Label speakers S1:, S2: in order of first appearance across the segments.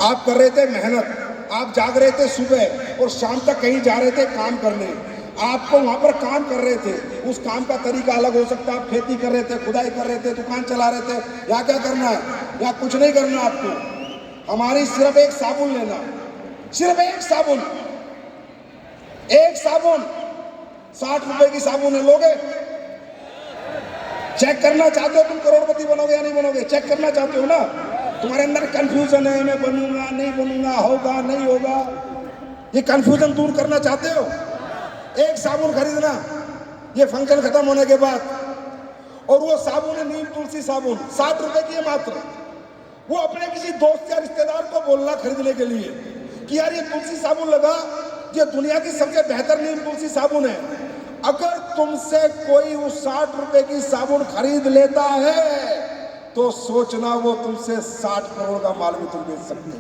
S1: आप कर रहे थे मेहनत, आप जाग रहे थे सुबह और शाम तक कहीं जा रहे थे काम करने, आपको वहां पर काम कर रहे थे, उस काम का तरीका अलग हो सकता है। आप खेती कर रहे थे, खुदाई कर रहे थे, दुकान चला रहे थे। यहाँ क्या करना है? यहाँ कुछ नहीं करना आपको। हमारी सिर्फ एक साबुन लेना, सिर्फ एक साबुन, एक साबुन 60 रुपए की साबुन है, लोगे? चेक करना चाहते हो तुम करोड़पति बनोगे या नहीं बनोगे? चेक करना चाहते हो ना? तुम्हारे अंदर कंफ्यूजन है, मैं बनूंगा नहीं बनूंगा, होगा नहीं होगा, ये कंफ्यूजन दूर करना चाहते हो? एक साबुन खरीदना ये फंक्शन खत्म होने के बाद, और वो साबुन है नीम तुलसी साबुन, 60 रुपए की है मात्र। वो अपने किसी दोस्त या रिश्तेदार को बोलना खरीदने के लिए कि यार ये तुलसी साबुन लगा, ये दुनिया की सबसे बेहतर नीम तुलसी साबुन है। अगर तुमसे कोई उस 60 रुपए की साबुन खरीद लेता है तो सोचना वो तुमसे 60 करोड़ का माल भी तुम बेच सकते हो।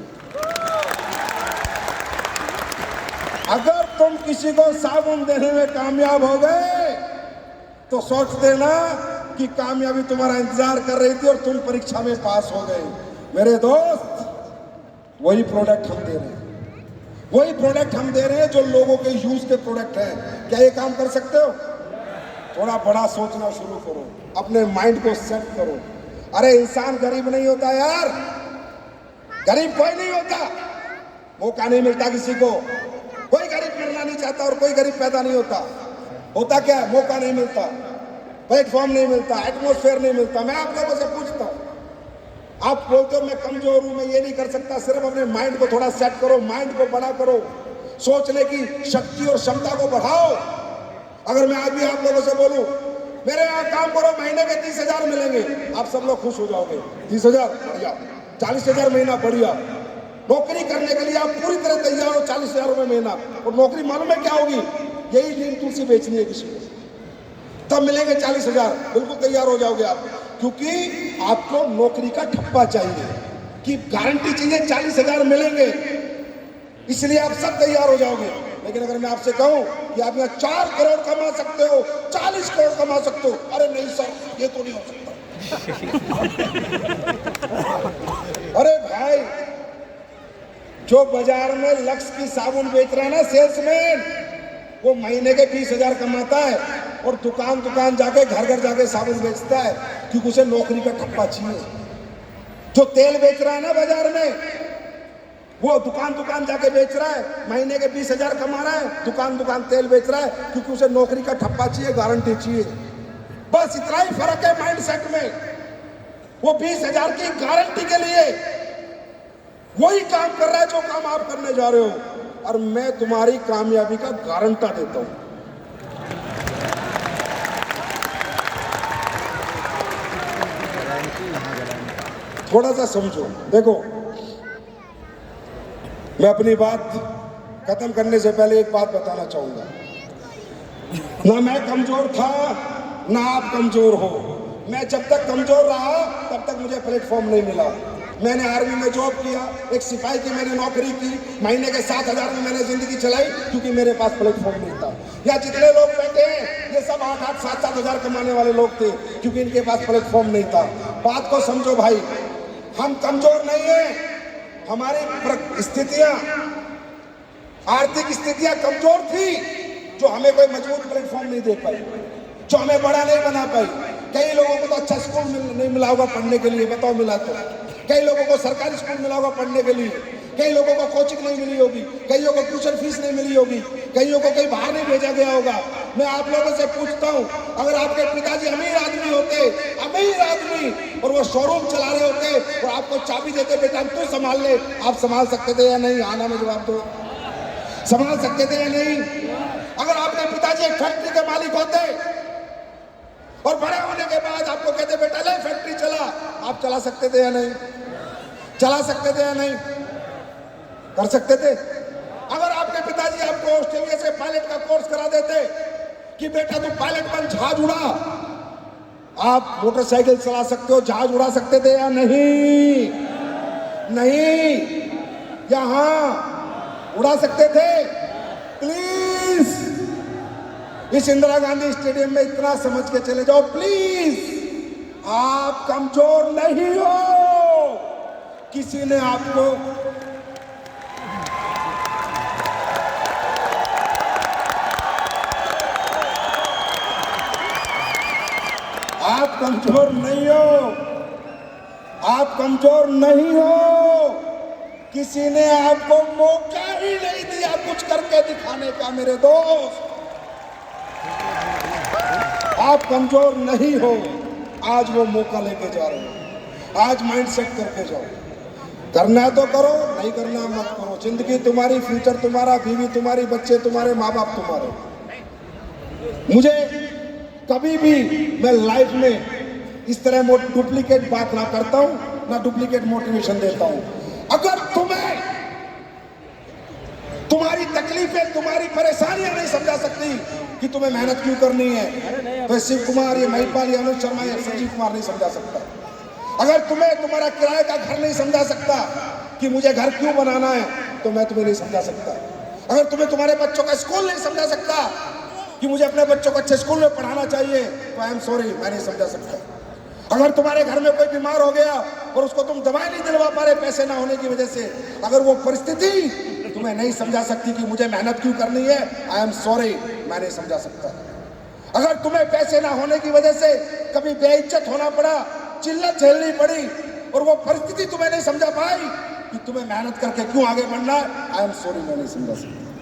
S1: अगर तुम किसी को साबुन देने में कामयाब हो गए तो सोच देना कि कामयाबी तुम्हारा इंतजार कर रही थी और तुम परीक्षा में पास हो गए। मेरे दोस्त, वही प्रोडक्ट हम दे रहे हैं, वही प्रोडक्ट हम दे रहे हैं जो लोगों के यूज के प्रोडक्ट हैं। क्या ये काम कर सकते हो? थोड़ा बड़ा सोचना शुरू करो, अपने माइंड को सेट करो। अरे इंसान गरीब नहीं होता यार, गरीब कोई नहीं होता, मौका नहीं मिलता किसी को। कोई गरीब मरना नहीं चाहता और कोई गरीब पैदा नहीं होता। होता क्या है? मौका नहीं मिलता, प्लेटफॉर्म नहीं मिलता, एटमॉस्फेयर नहीं मिलता। मैं आप लोगों से पूछता हूं, आप बोलते हो मैं कमजोर हूं, मैं ये नहीं कर सकता। सिर्फ अपने माइंड को थोड़ा सेट करो, माइंड को बड़ा करो, सोचने की शक्ति और क्षमता को बढ़ाओ। अगर मैं आज भी आप लोगों से बोलूं मेरे यहाँ काम करो, महीने के 30,000 मिलेंगे, आप सब लोग खुश हो जाओगे। 30,000 बढ़िया, 40,000 महीना बढ़िया। नौकरी करने के लिए आप पूरी तरह तैयार हो, 40,000 रुपए महीना। और नौकरी मालूम है क्या होगी? यही नीम तुलसी बेचनी है किसी को, तब मिलेंगे 40,000। बिल्कुल तैयार हो जाओगे आप, क्योंकि आपको नौकरी का ठप्पा चाहिए कि गारंटी चाहिए 40,000 मिलेंगे, इसलिए आप सब तैयार हो जाओगे। लेकिन अगर मैं आपसे कहूं कि आप यहाँ 4 करोड़ कमा सकते हो, 40 करोड़ कमा सकते हो, अरे नहीं सर ये तो नहीं हो सकता। अरे भाई, जो बाजार में लक्स की साबुन बेच रहा है ना सेल्समैन, वो महीने के 20,000 कमाता है और दुकान दुकान जाके घर घर जाके साबुन बेचता है, क्योंकि उसे नौकरी का ठप्पा चाहिए। जो तेल बेच रहा है ना बाजार में, वो दुकान दुकान जाके बेच रहा है, महीने के 20,000 कमा रहा है, दुकान दुकान तेल बेच रहा है, क्योंकि उसे नौकरी का ठप्पा चाहिए, गारंटी चाहिए। बस इतना ही फर्क है माइंड सेट में। वो 20,000 की गारंटी के लिए वही काम कर रहा है जो काम आप करने जा रहे हो, और मैं तुम्हारी कामयाबी का गारंटा देता हूं। थोड़ा सा समझो। देखो, मैं अपनी बात खत्म करने से पहले एक बात बताना चाहूंगा। ना मैं कमजोर था, ना आप कमजोर हो। मैं जब तक कमजोर रहा तब तक मुझे प्लेटफॉर्म नहीं मिला। मैंने आर्मी में जॉब किया, एक सिपाही की मैंने नौकरी की, महीने के 7,000 में मैंने जिंदगी चलाई, क्योंकि मेरे पास प्लेटफॉर्म नहीं था। या जितने लोग बैठे हैं ये सब 8-8, 7-7 हजार कमाने वाले लोग थे, क्योंकि इनके पास प्लेटफॉर्म नहीं था। बात को समझो भाई, हम कमजोर नहीं है, हमारी स्थितियां, आर्थिक स्थितियां कमजोर थी, जो हमें कोई मजबूत प्लेटफॉर्म नहीं दे पाई, जो हमें बड़ा नहीं बना पाई। कई लोगों को तो अच्छा स्कूल नहीं मिला होगा पढ़ने के लिए, बताओ मिला तो? कई लोगों को सरकारी स्कूल मिला होगा पढ़ने के लिए, कई लोगों को कोचिंग नहीं मिली होगी, कईयों को ट्यूशन फीस नहीं मिली होगी, कईयों को कहीं बाहर नहीं भेजा गया होगा। मैं आप लोगों से पूछता हूं, अगर आपके पिताजी अमीर आदमी होते, अमीर आदमी, और वो शोरूम चला रहे होते और आपको चाबी देते, बेटा तू संभाल ले, आप संभाल सकते थे या नहीं? आना में जवाब दो, संभाल सकते थे या नहीं? अगर आपके पिताजी एक फैक्ट्री के मालिक होते और बड़े होने के बाद आपको कहते बेटा ले फैक्ट्री चला, आप चला सकते थे या नहीं? चला सकते थे या नहीं? कर सकते थे? अगर आपके पिताजी आपको ऑस्ट्रेलिया से पायलट का कोर्स करा देते कि बेटा तू पायलट बन, जहाज उड़ा, आप मोटरसाइकिल चला सकते हो, जहाज उड़ा सकते थे या नहीं? नहीं, यहां उड़ा सकते थे? प्लीज इस इंदिरा गांधी स्टेडियम में इतना समझ के चले जाओ, प्लीज, आप कमजोर नहीं हो। किसी ने आपको आप कमजोर नहीं हो, आप कमजोर नहीं हो। किसी ने आपको मौका ही नहीं दिया कुछ करके दिखाने का मेरे दोस्त। आप कमजोर नहीं हो, आज वो मौका लेके जा रहे हो। आज माइंड सेट करके जाओ, करना है तो करो, नहीं करना मत करो। जिंदगी तुम्हारी, फ्यूचर तुम्हारा, बीवी तुम्हारी, बच्चे तुम्हारे, माँ बाप तुम्हारे। मुझे कभी भी मैं लाइफ में इस तरह डुप्लीकेट बात ना करता हूं, ना डुप्लीकेट मोटिवेशन देता हूं। अगर तुम्हें तुम्हारी तकलीफें, तुम्हारी परेशानियां नहीं समझा सकती कि तुम्हें मेहनत क्यों करनी है, तो शिव कुमार, ये महिपाल, ये अनुज शर्मा, ये संजीव कुमार नहीं समझा सकता। अगर तुम्हें तुम्हारा किराए का घर नहीं समझा सकता कि मुझे घर क्यों बनाना है, तो मैं तुम्हें नहीं समझा सकता। अगर तुम्हें तुम्हारे बच्चों का स्कूल नहीं समझा सकता कि मुझे अपने बच्चों को अच्छे स्कूल में पढ़ाना चाहिए, तो आई एम सॉरी, मैं नहीं समझा सकता। अगर तुम्हारे घर में कोई बीमार हो गया और उसको तुम दवाई नहीं दिलवा पा रहे पैसे ना होने की वजह से, अगर वो परिस्थिति तुम्हें नहीं समझा सकती कि मुझे मेहनत क्यों करनी है, आई एम सॉरी, मैं नहीं समझा सकता। अगर तुम्हें पैसे ना होने की वजह से कभी बेइज्जत होना पड़ा, चिल्लत झेलनी पड़ी, और वो परिस्थिति तुम्हें नहीं समझा पाई कि तुम्हें मेहनत करके क्यों आगे बढ़ना है, आई एम सॉरी, मैं नहीं समझा सकता।